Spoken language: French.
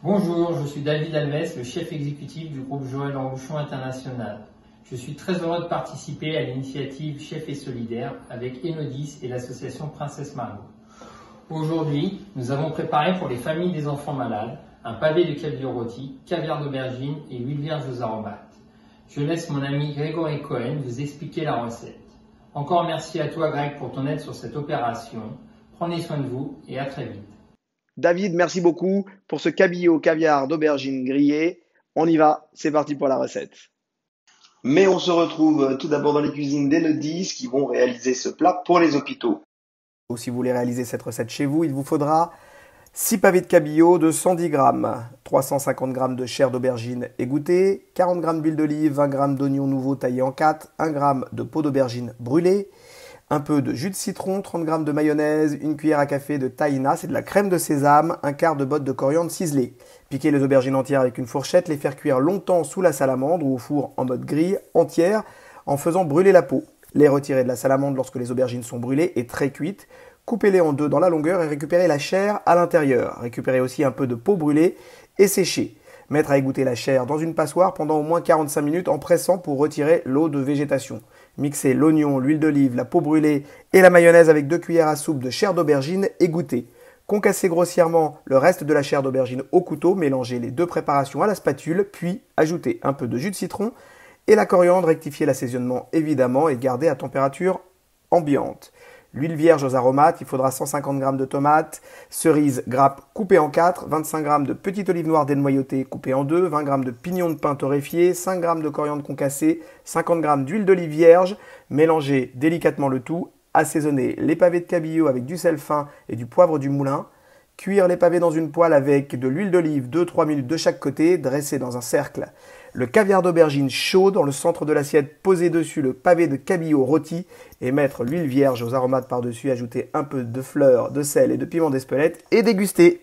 Bonjour, je suis David Alves, le chef exécutif du groupe Joël Embouchon International. Je suis très heureux de participer à l'initiative Chef et Solidaire avec Enodis et l'association Princesse Margot. Aujourd'hui, nous avons préparé pour les familles des enfants malades un pavé de cabillaud rôti, caviar d'aubergine et huile vierge aux aromates. Je laisse mon ami Grégory Cohen vous expliquer la recette. Encore merci à toi Greg pour ton aide sur cette opération. Prenez soin de vous et à très vite. David, merci beaucoup pour ce cabillaud caviar d'aubergine grillé. On y va, c'est parti pour la recette. Mais on se retrouve tout d'abord dans les cuisines d'Enodis qui vont réaliser ce plat pour les hôpitaux. Si vous voulez réaliser cette recette chez vous, il vous faudra 6 pavés de cabillaud de 110 g, 350 g de chair d'aubergine égouttée, 40 g d'huile d'olive, 20 g d'oignons nouveaux taillés en 4, 1 g de peau d'aubergine brûlée, un peu de jus de citron, 30 g de mayonnaise, une cuillère à café de tahina, c'est de la crème de sésame, un quart de botte de coriandre ciselée. Piquer les aubergines entières avec une fourchette, les faire cuire longtemps sous la salamandre ou au four en mode grille entière en faisant brûler la peau. Les retirer de la salamandre lorsque les aubergines sont brûlées et très cuites. Coupez-les en deux dans la longueur et récupérez la chair à l'intérieur. Récupérez aussi un peu de peau brûlée et sécher. Mettre à égoutter la chair dans une passoire pendant au moins 45 minutes en pressant pour retirer l'eau de végétation. Mixez l'oignon, l'huile d'olive, la peau brûlée et la mayonnaise avec 2 cuillères à soupe de chair d'aubergine égouttée. Concassez grossièrement le reste de la chair d'aubergine au couteau, mélangez les deux préparations à la spatule, puis ajoutez un peu de jus de citron et la coriandre, rectifiez l'assaisonnement évidemment et gardez à température ambiante. L'huile vierge aux aromates, il faudra 150 g de tomates, cerises, grappes coupées en 4, 25 g de petite olive noire dénoyautée coupée en 2, 20 g de pignons de pain torréfiés, 5 g de coriandre concassée, 50 g d'huile d'olive vierge. Mélangez délicatement le tout, assaisonnez les pavés de cabillaud avec du sel fin et du poivre du moulin. Cuire les pavés dans une poêle avec de l'huile d'olive 2-3 minutes de chaque côté, dresser dans un cercle le caviar d'aubergine chaud dans le centre de l'assiette, poser dessus le pavé de cabillaud rôti et mettre l'huile vierge aux aromates par-dessus, ajouter un peu de fleurs, de sel et de piment d'Espelette et déguster.